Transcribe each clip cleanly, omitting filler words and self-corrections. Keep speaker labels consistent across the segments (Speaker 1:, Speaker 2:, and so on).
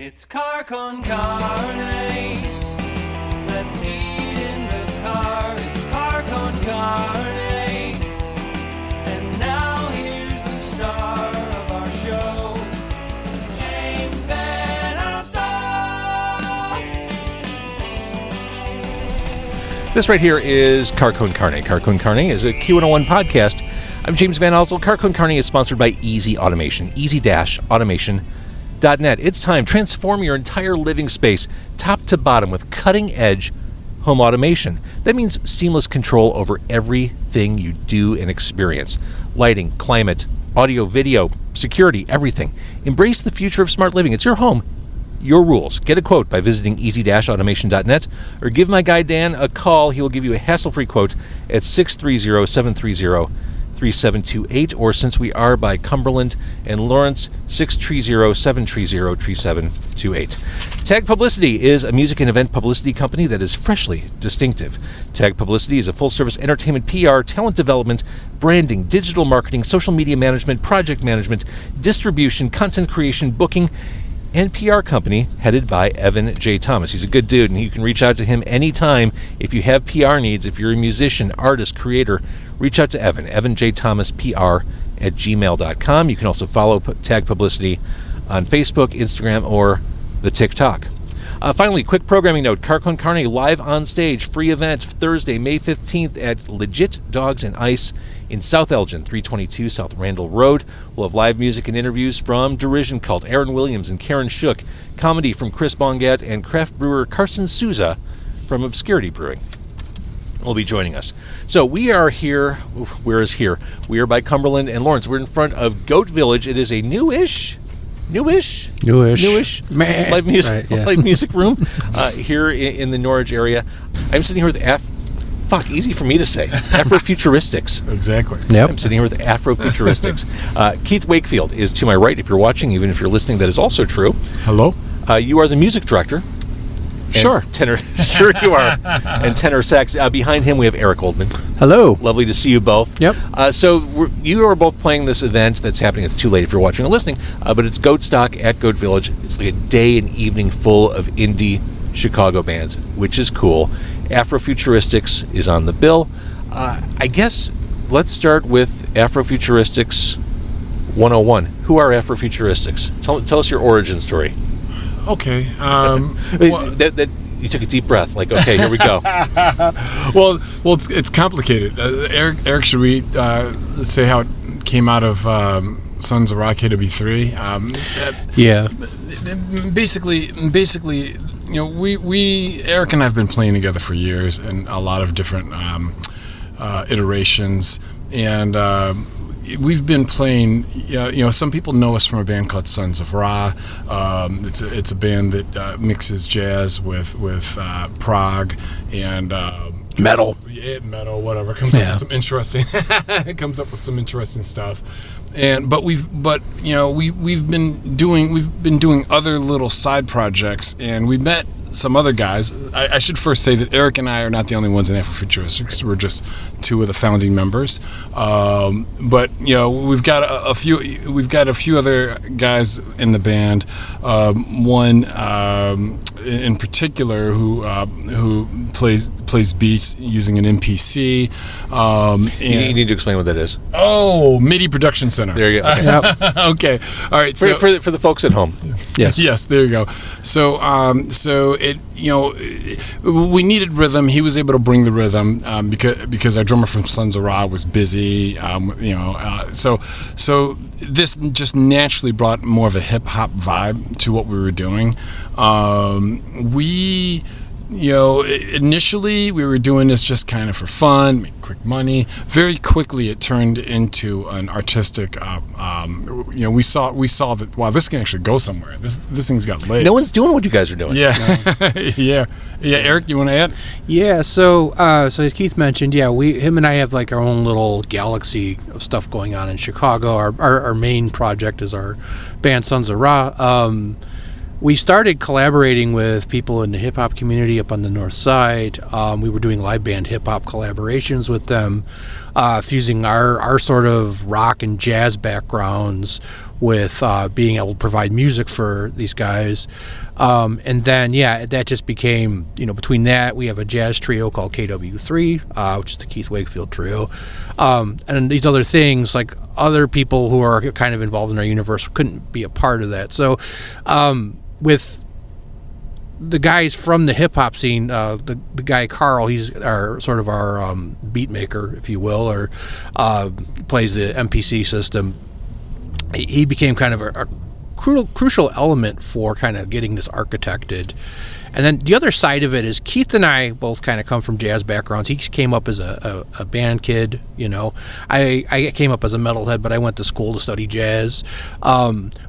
Speaker 1: It's Car Con Carne. Let's eat in the car. It's Car Con Carne. And now here's the star of our show, James Van Alstyne.
Speaker 2: This right here is Car Con Carne. Car Con Carne is a Q101 podcast. I'm James Van Alstyne. Car Con Carne is sponsored by Easy Automation. Easy-automation.net. It's time. Transform your entire living space top to bottom with cutting-edge home automation. That means seamless control over everything you do and experience. Lighting, climate, audio, video, security, everything. Embrace the future of smart living. It's your home, your rules. Get a quote by visiting easy-automation.net or give my guy Dan a call. He will give you a hassle-free quote at 630-730-3728, or since we are by Cumberland and Lawrence, 630-730-3728. Tag Publicity is a music and event publicity company that is freshly distinctive. Tag Publicity is a full-service entertainment PR, talent development, branding, digital marketing, social media management, project management, distribution, content creation, booking, and PR company headed by Evan J. Thomas. He's a good dude, and you can reach out to him anytime if you have PR needs. If you're a musician, artist, creator, reach out to Evan J. Thomas, PR at gmail.com. You can also follow Tag Publicity on Facebook, Instagram, or the TikTok. Finally, quick programming note. Car Con Carne live on stage, free event Thursday, May 15th at Legit Dogs and Ice in South Elgin, 322 South Randall Road. We'll have live music and interviews from Derision Cult, Aaron Williams and Karen Shook, comedy from Chris Bongat, and craft brewer Carson Souza from Obscurity Brewing will be joining us. So we are here. Where is here? We are by Cumberland and Lawrence. We're in front of Goat Village. It is a newish live music,
Speaker 3: right, yeah.
Speaker 2: live music room here in the Norwich area. I'm sitting here with easy for me to say, Afrofuturistics.
Speaker 3: Exactly.
Speaker 2: Yep. I'm sitting here with Afrofuturistics. Keith Wakefield is to my right. If you're watching, even if you're listening, that is also true.
Speaker 3: Hello.
Speaker 2: You are the music director.
Speaker 3: Sure.
Speaker 2: Tenor. Sure you are. And tenor sax. Behind him we have Eric Oldman.
Speaker 4: Hello.
Speaker 2: Lovely to see you both.
Speaker 4: Yep.
Speaker 2: So you are both playing this event that's happening. It's too late if you're watching or listening, but it's Goat Stock at Goat Village. It's like a day and evening full of indie Chicago bands, which is cool. Afrofuturistics is on the bill. I guess let's start with Afrofuturistics 101. Who are Afrofuturistics? Tell us your origin story.
Speaker 3: Okay.
Speaker 2: You took a deep breath, like, okay, here we go.
Speaker 3: well, it's complicated. Eric, should we say how it came out of Sons of Rock KW3?
Speaker 4: Yeah.
Speaker 3: Basically, you know, we Eric and I have been playing together for years in a lot of different iterations, and we've been playing. You know, some people know us from a band called Sons of Ra. It's a band that mixes jazz with prog and
Speaker 4: Metal.
Speaker 3: Yeah, metal, whatever. Comes up with some interesting. It comes up with some interesting stuff. But we've been doing other little side projects, and we met some other guys. I should first say that Eric and I are not the only ones in Afrofuturistics. We're just two of the founding members. But you know, we've got a few other guys in the band. One in particular who plays beats using an MPC.
Speaker 2: You need to explain what that is.
Speaker 3: Oh, MIDI Production Center.
Speaker 2: There you go. Okay.
Speaker 4: Yep.
Speaker 3: Okay. All right.
Speaker 2: For the folks at home.
Speaker 3: Yes. There you go. So it, you know, we needed rhythm. He was able to bring the rhythm because our drummer from Sons of Ra was busy. So this just naturally brought more of a hip hop vibe to what we were doing. Initially we were doing this just kind of for fun, make quick money. Very quickly it turned into an artistic. We saw that, wow, this can actually go somewhere. This thing's got legs.
Speaker 2: No one's doing what you guys are doing.
Speaker 3: Yeah, yeah. Eric, you want to add?
Speaker 4: Yeah. So as Keith mentioned, him and I have like our own little galaxy of stuff going on in Chicago. Our main project is our band Sons of Ra. We started collaborating with people in the hip-hop community up on the north side. We were doing live band hip-hop collaborations with them, fusing our sort of rock and jazz backgrounds with being able to provide music for these guys. And then, that just became, between that, we have a jazz trio called KW3, which is the Keith Wakefield trio. And these other things, like other people who are kind of involved in our universe couldn't be a part of that. So with the guys from the hip-hop scene, the guy Carl, he's our beat maker, if you will, or plays the MPC system. He became kind of a crucial element for kind of getting this architected. And then the other side of it is Keith and I both kind of come from jazz backgrounds. He came up as a band kid, I came up as a metalhead, but I went to school to study jazz.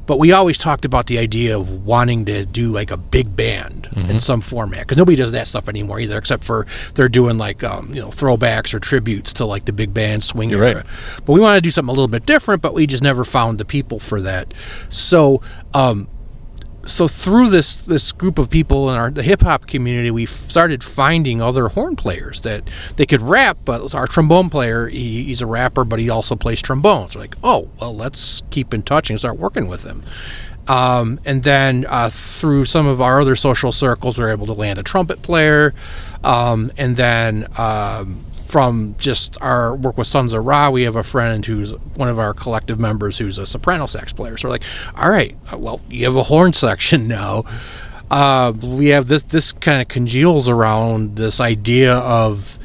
Speaker 4: But we always talked about the idea of wanting to do like a big band in some format, because nobody does that stuff anymore either, except for they're doing like throwbacks or tributes to like the big band swing
Speaker 2: You're
Speaker 4: era.
Speaker 2: right.
Speaker 4: But we want to do something a little bit different, but we just never found the people for that. So through this group of people in the hip-hop community, we started finding other horn players that they could rap, but our trombone player, he's a rapper, but he also plays trombones. We're like, oh, well, let's keep in touch and start working with him. And then through some of our other social circles, we were able to land a trumpet player. And then from just our work with Sons of Ra, we have a friend who's one of our collective members who's a soprano sax player. So we're like, all right, well, you have a horn section now. We have this kind of congeals around this idea of,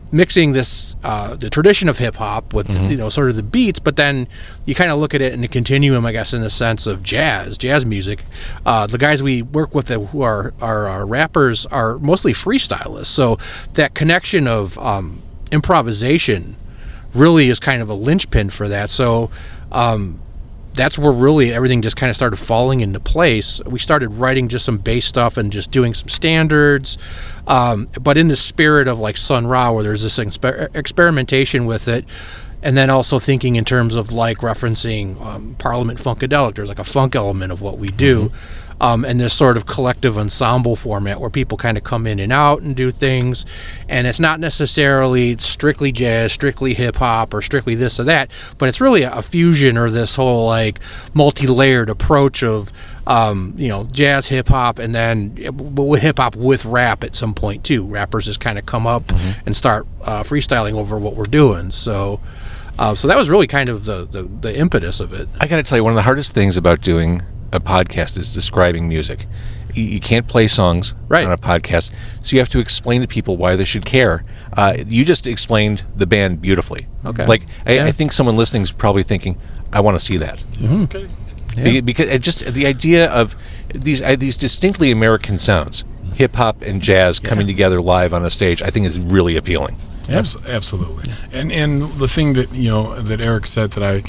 Speaker 4: mixing this the tradition of hip hop with sort of the beats, but then you kind of look at it in a continuum, I guess, in the sense of jazz music. The guys we work with who are rappers are mostly freestylists, so that connection of improvisation really is kind of a linchpin for that. So that's where really everything just kind of started falling into place. We started writing just some bass stuff and just doing some standards, but in the spirit of like Sun Ra, where there's this experimentation with it, and then also thinking in terms of like referencing Parliament Funkadelic. There's like a funk element of what we do, and this sort of collective ensemble format where people kind of come in and out and do things, and it's not necessarily strictly jazz, strictly hip-hop, or strictly this or that, but it's really a fusion or this whole like multi-layered approach of jazz, hip-hop, and then hip-hop with rap at some point too. Rappers just kind of come up and start freestyling over what we're doing. So that was really kind of the impetus of it.
Speaker 2: I got to tell you, one of the hardest things about doing a podcast is describing music. You can't play songs on a podcast, so you have to explain to people why they should care. You just explained the band beautifully.
Speaker 4: Okay.
Speaker 2: I think someone listening is probably thinking, I want to see that.
Speaker 3: Okay.
Speaker 2: Yeah. Because it just the idea of these distinctly American sounds, hip hop and jazz coming together live on a stage, I think is really appealing.
Speaker 3: Yeah. Absolutely. And the thing that that Eric said that I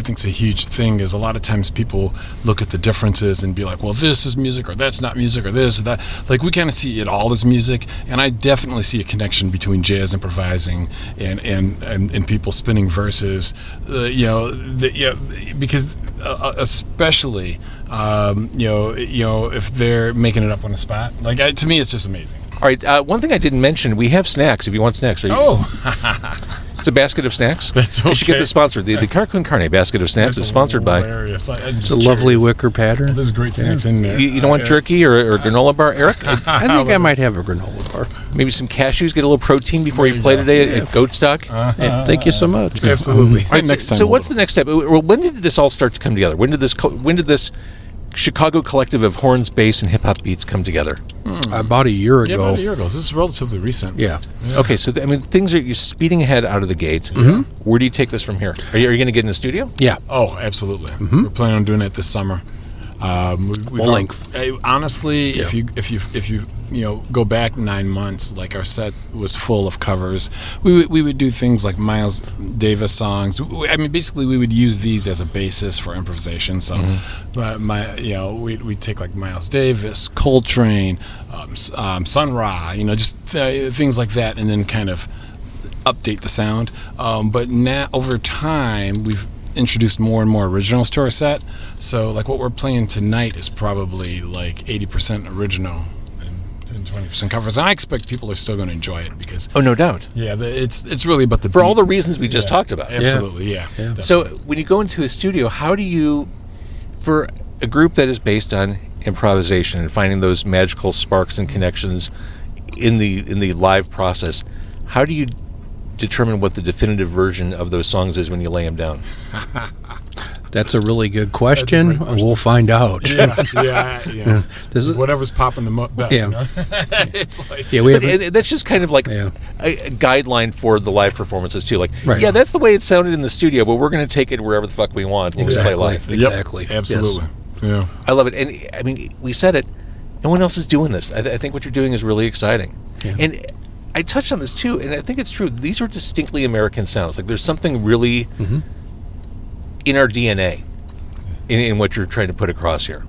Speaker 3: think is a huge thing is a lot of times people look at the differences and be like, well, this is music, or that's not music, or this or that. Like, we kind of see it all as music, and I definitely see a connection between jazz improvising and people spinning verses, because especially if they're making it up on the spot. Like, to me, it's just amazing.
Speaker 2: All right, one thing I didn't mention, we have snacks if you want snacks. It's a basket of snacks.
Speaker 3: That's okay.
Speaker 2: You should get this sponsored. The Car Con Carne basket of snacks is sponsored by...
Speaker 4: It's a lovely wicker pattern.
Speaker 3: There's great snacks in there.
Speaker 2: You don't want jerky or granola bar, Eric?
Speaker 4: I think I might have a granola bar.
Speaker 2: Maybe some cashews, get a little protein before you play today at Goat Stock.
Speaker 4: Yeah, thank you so much.
Speaker 3: Absolutely.
Speaker 2: All right, next time. So what's the next step? Well, when did this all start to come together? When did this Chicago collective of horns, bass, and hip-hop beats come together?
Speaker 4: About a year ago.
Speaker 3: Yeah, about a year ago. This is relatively recent.
Speaker 4: Yeah.
Speaker 2: Okay, so things are, you're speeding ahead out of the gate. Where do you take this from here? Are you going to get in the studio?
Speaker 4: Yeah.
Speaker 3: Oh, absolutely. We're planning on doing it this summer.
Speaker 4: Full length.
Speaker 3: Honestly, if you go back 9 months, like, our set was full of covers. We would do things like Miles Davis songs. Basically we would use these as a basis for improvisation. So we'd take like Miles Davis, Coltrane, Sun Ra, just things like that, and then kind of update the sound. But now, over time, we've introduced more and more originals to our set. So like what we're playing tonight is probably like 80% original and 20% confidence. And I expect people are still going to enjoy it because
Speaker 2: Oh, no doubt.
Speaker 3: it's really about the
Speaker 2: For all
Speaker 3: beat.
Speaker 2: the reasons we just talked about.
Speaker 3: Absolutely, yeah.
Speaker 4: Yeah.
Speaker 2: So when you go into a studio, how do you, for a group that is based on improvisation and finding those magical sparks and connections in the live process, how do you determine what the definitive version of those songs is when you lay them down?
Speaker 4: That's a really good question.
Speaker 3: That's a great question.
Speaker 4: We'll find out.
Speaker 3: yeah.
Speaker 4: This is,
Speaker 3: Whatever's popping the best.
Speaker 4: Yeah.
Speaker 3: You know? It's like
Speaker 4: yeah, we have.
Speaker 2: But that's just kind of like
Speaker 4: Yeah.
Speaker 2: a guideline for the live performances too. Like,
Speaker 4: Right.
Speaker 2: yeah, that's the way it sounded in the studio, but we're going to take it wherever the fuck we want when we play
Speaker 4: Exactly.
Speaker 2: live.
Speaker 3: Yep,
Speaker 4: Exactly.
Speaker 3: absolutely. Yeah.
Speaker 2: I love it, and I mean, we said it. No one else is doing this. I think what you're doing is really exciting,
Speaker 4: Yeah.
Speaker 2: and I touched on this too, and I think it's true. These are distinctly American sounds. Like there's something really in our DNA, in what you're trying to put across here,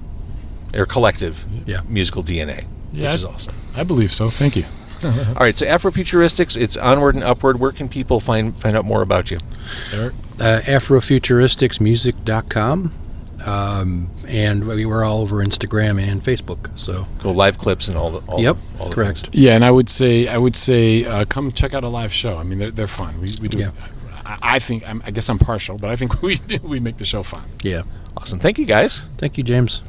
Speaker 2: our collective
Speaker 4: Yeah.
Speaker 2: musical DNA,
Speaker 3: Yeah,
Speaker 2: which is awesome.
Speaker 3: I believe so. Thank you.
Speaker 2: All right, so Afrofuturistics, it's onward and upward. Where can people find out more about you?
Speaker 3: Eric?
Speaker 4: Afrofuturisticsmusic.com. And we're all over Instagram and Facebook. So
Speaker 2: Go live clips and all the
Speaker 4: Yep,
Speaker 2: all the
Speaker 4: correct.
Speaker 2: things.
Speaker 3: Yeah, and I would say, come check out a live show. I mean, they're fun. We do.
Speaker 4: Yeah.
Speaker 3: I think I guess I'm partial, but I think we make the show fun.
Speaker 4: yeah.
Speaker 2: Awesome. Thank you, guys.
Speaker 4: Thank you, James.